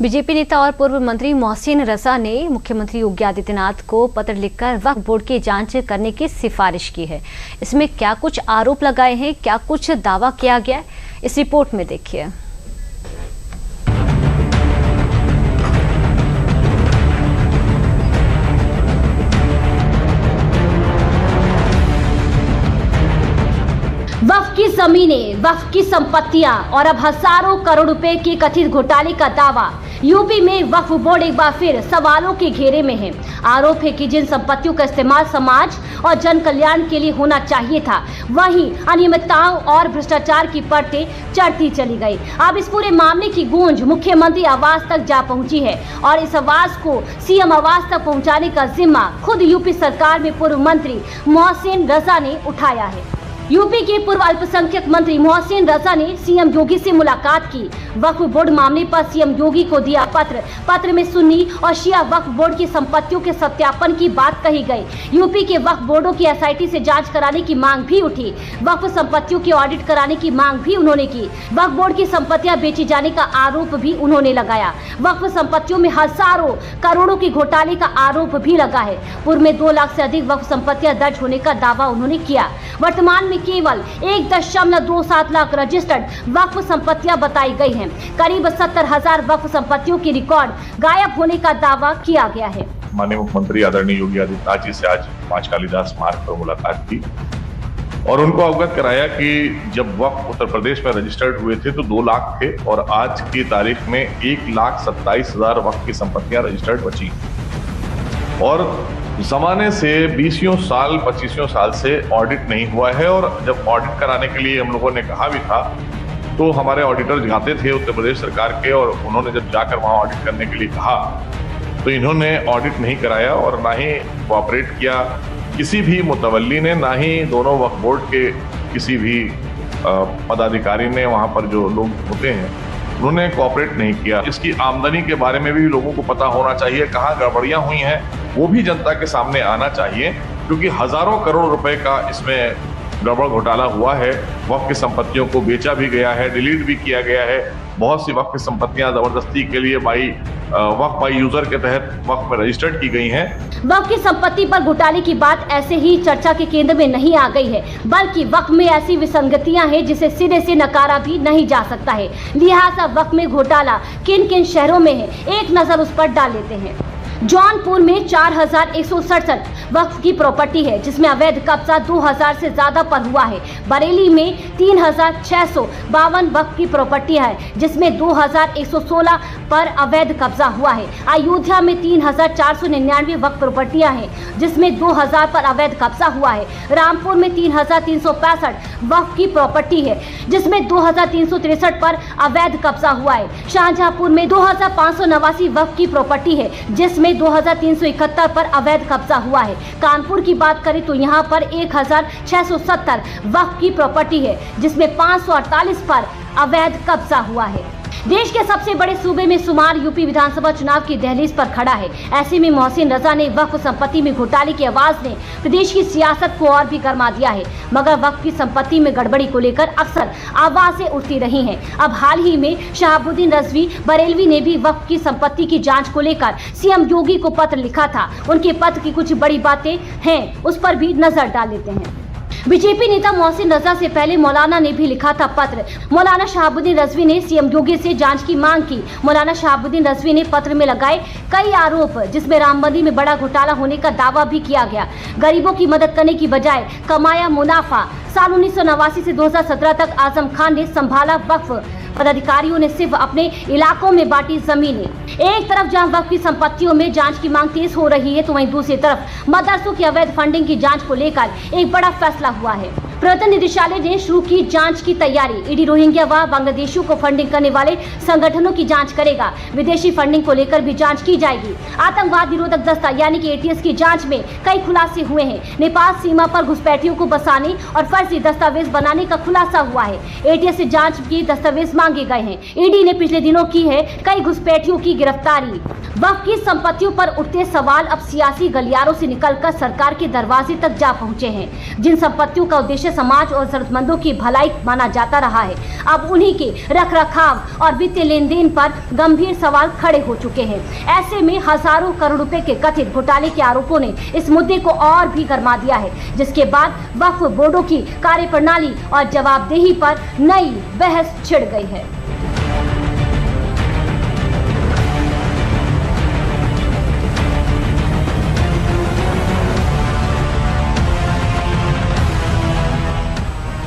BJP नेता और पूर्व मंत्री मोहसिन रजा ने मुख्यमंत्री योगी आदित्यनाथ को पत्र लिखकर वक्फ बोर्ड की जांच करने की सिफारिश की है। इसमें क्या कुछ आरोप लगाए हैं, क्या कुछ दावा किया गया है, इस रिपोर्ट में देखिए। वक्फ की जमीनें, वक्फ की संपत्तियां और अब हजारों करोड़ रुपए के कथित घोटाले का दावा। यूपी में वक्फ बोर्ड एक बार फिर सवालों के घेरे में है। आरोप है कि जिन संपत्तियों का इस्तेमाल समाज और जन कल्याण के लिए होना चाहिए था, वहीं अनियमितताओं और भ्रष्टाचार की परतें चढ़ती चली गई। अब इस पूरे मामले की गूंज मुख्यमंत्री आवास तक जा पहुंची है और इस आवाज को सीएम आवास तक पहुंचाने का जिम्मा खुद यूपी सरकार में पूर्व मंत्री मोहसिन रजा ने उठाया है। यूपी के पूर्व अल्पसंख्यक मंत्री मोहसिन रजा ने सीएम योगी से मुलाकात की। वक्फ बोर्ड मामले पर सीएम योगी को दिया पत्र में सुन्नी और शिया वक्फ बोर्ड की संपत्तियों के सत्यापन की बात कही गई। यूपी के वक्फ बोर्डों की एसआईटी से जांच कराने की मांग भी उठी। वक्फ संपत्तियों की ऑडिट कराने की मांग भी उन्होंने की। वक्फ बोर्ड की संपत्तियां बेची जाने का आरोप भी उन्होंने लगाया। वक्फ संपत्तियों में हजारों करोड़ों के घोटाले का आरोप भी लगा है। पूर्व में 2 लाख से अधिक वक्फ संपत्तियां दर्ज होने का दावा उन्होंने किया। वर्तमान में केवल 1.27 लाख रजिस्टर्ड वक्फ संपत्तियां बताई गई हैं। करीब 70,000 वक्फ संपत्तियों की रिकॉर्ड गायब होने का दावा किया गया है। माननीय मुख्यमंत्री आदरणीय योगी आदित्यनाथ जी से आज 5 कालिदास मार्ग पर मुलाकात की और उनको अवगत कराया कि जब वक्फ उत्तर प्रदेश में रजिस्टर्ड हुए थे तो 2 लाख थे और आज की तारीख में 1,27,000 वक्फ की संपत्तियां रजिस्टर्ड बची और जमाने से 20 साल 25 साल से ऑडिट नहीं हुआ है। और जब ऑडिट कराने के लिए हम लोगों ने कहा भी था तो हमारे ऑडिटर जाते थे उत्तर प्रदेश सरकार के और उन्होंने जब जाकर वहां ऑडिट करने के लिए कहा तो इन्होंने ऑडिट नहीं कराया और ना ही कोऑपरेट किया किसी भी मुतवल्ली ने, ना ही दोनों वक्फ बोर्ड के किसी भी पदाधिकारी ने। वहां पर जो लोग होते हैं उन्होंने कोऑपरेट नहीं किया। इसकी आमदनी के बारे में भी लोगों को पता होना चाहिए, कहाँ गड़बड़ियां हुई हैं वो भी जनता के सामने आना चाहिए, क्योंकि हजारों करोड़ रुपए का इसमें गड़बड़ घोटाला हुआ है। वक्फ की संपत्तियों को बेचा भी गया है, डिलीट भी किया गया है। बहुत सी वक्फ की संपत्तियां जबरदस्ती के लिए वक्फ बाई यूजर के तहत वक्फ में रजिस्टर्ड की गई हैं। वक्फ की संपत्ति पर घोटाले की बात ऐसे ही चर्चा के केंद्र में नहीं आ गई है, बल्कि वक्फ में ऐसी विसंगतियां हैं जिसे सिरे से नकारा भी नहीं जा सकता है। लिहाजा वक्फ में घोटाला किन किन शहरों में है, एक नजर उस पर डाल लेते हैं। जौनपुर में 4,167 वक्फ की प्रॉपर्टी है, जिसमें अवैध कब्जा 2,000 से ज्यादा पर हुआ है। बरेली में 3,652 वक्फ की प्रॉपर्टी है, जिसमें 2,116 पर अवैध कब्जा हुआ है। अयोध्या में 3,499 वक्फ प्रॉपर्टियां हैं, जिसमें 2,000 पर अवैध कब्जा हुआ है। रामपुर में 3,365 वक्फ की प्रॉपर्टी है, जिसमें 2,363 पर अवैध कब्जा हुआ है। शाहजहांपुर में 2,589 वक्फ की प्रॉपर्टी है, जिसमें 2,371 पर अवैध कब्जा हुआ है। कानपुर की बात करें तो यहाँ पर 1,670 वक्फ की प्रॉपर्टी है, जिसमें 548 पर अवैध कब्जा हुआ है। देश के सबसे बड़े सूबे में शुमार यूपी विधानसभा चुनाव की दहलीज पर खड़ा है। ऐसे में मोहसिन रजा ने वक्फ संपत्ति में घोटाले की आवाज ने प्रदेश की सियासत को और भी गरमा दिया है। मगर वक्फ की संपत्ति में गड़बड़ी को लेकर अक्सर आवाजें उठती रही हैं। अब हाल ही में शहाबुद्दीन रजवी बरेलवी ने भी वक्फ की संपत्ति की जाँच को लेकर सीएम योगी को पत्र लिखा था। उनके पत्र की कुछ बड़ी बातें हैं, उस पर भी नजर डाल लेते हैं। बीजेपी नेता मोहसिन रजा से पहले मौलाना ने भी लिखा था पत्र। मौलाना शहाबुद्दीन रजवी ने सीएम योगी से जांच की मांग की। मौलाना शहाबुद्दीन रजवी ने पत्र में लगाए कई आरोप, जिसमें राम मंदिर में बड़ा घोटाला होने का दावा भी किया गया। गरीबों की मदद करने की बजाय कमाया मुनाफा। साल 1989 से 2017 तक आजम खान ने संभाला वक्फ। पदाधिकारियों ने सिर्फ अपने इलाकों में बांटी जमीनें। एक तरफ जहां वक्फ की संपत्तियों में जांच की मांग तेज हो रही है, तो वहीं दूसरी तरफ मदरसों की अवैध फंडिंग की जांच को लेकर एक बड़ा फैसला हुआ है। प्रवर्तन निदेशालय ने शुरू की जांच की तैयारी। ईडी रोहिंग्या व बांग्लादेशियों को फंडिंग करने वाले संगठनों की जांच करेगा। विदेशी फंडिंग को लेकर भी जांच की जाएगी। आतंकवाद निरोधक दस्ता यानी कि एटीएस की जांच में कई खुलासे हुए हैं। नेपाल सीमा पर घुसपैठियों को बसाने और फर्जी दस्तावेज बनाने का खुलासा हुआ है। एटीएस से जांच की दस्तावेज मांगे गए हैं। ईडी ने पिछले दिनों की है कई घुसपैठियों की गिरफ्तारी। वक्फ की संपत्तियों पर उठते सवाल अब सियासी गलियारों से निकलकर सरकार के दरवाजे तक जा पहुंचे हैं। जिन संपत्तियों का उद्देश्य समाज और जरूरतमंदों की भलाई माना जाता रहा है, अब उन्हीं के रखरखाव और वित्तीय लेन देन पर गंभीर सवाल खड़े हो चुके हैं। ऐसे में हजारों करोड़ रुपए के कथित घोटाले के आरोपों ने इस मुद्दे को और भी गरमा दिया है, जिसके बाद वक्फ बोर्डों की कार्यप्रणाली और जवाबदेही पर नई बहस छिड़ गई है।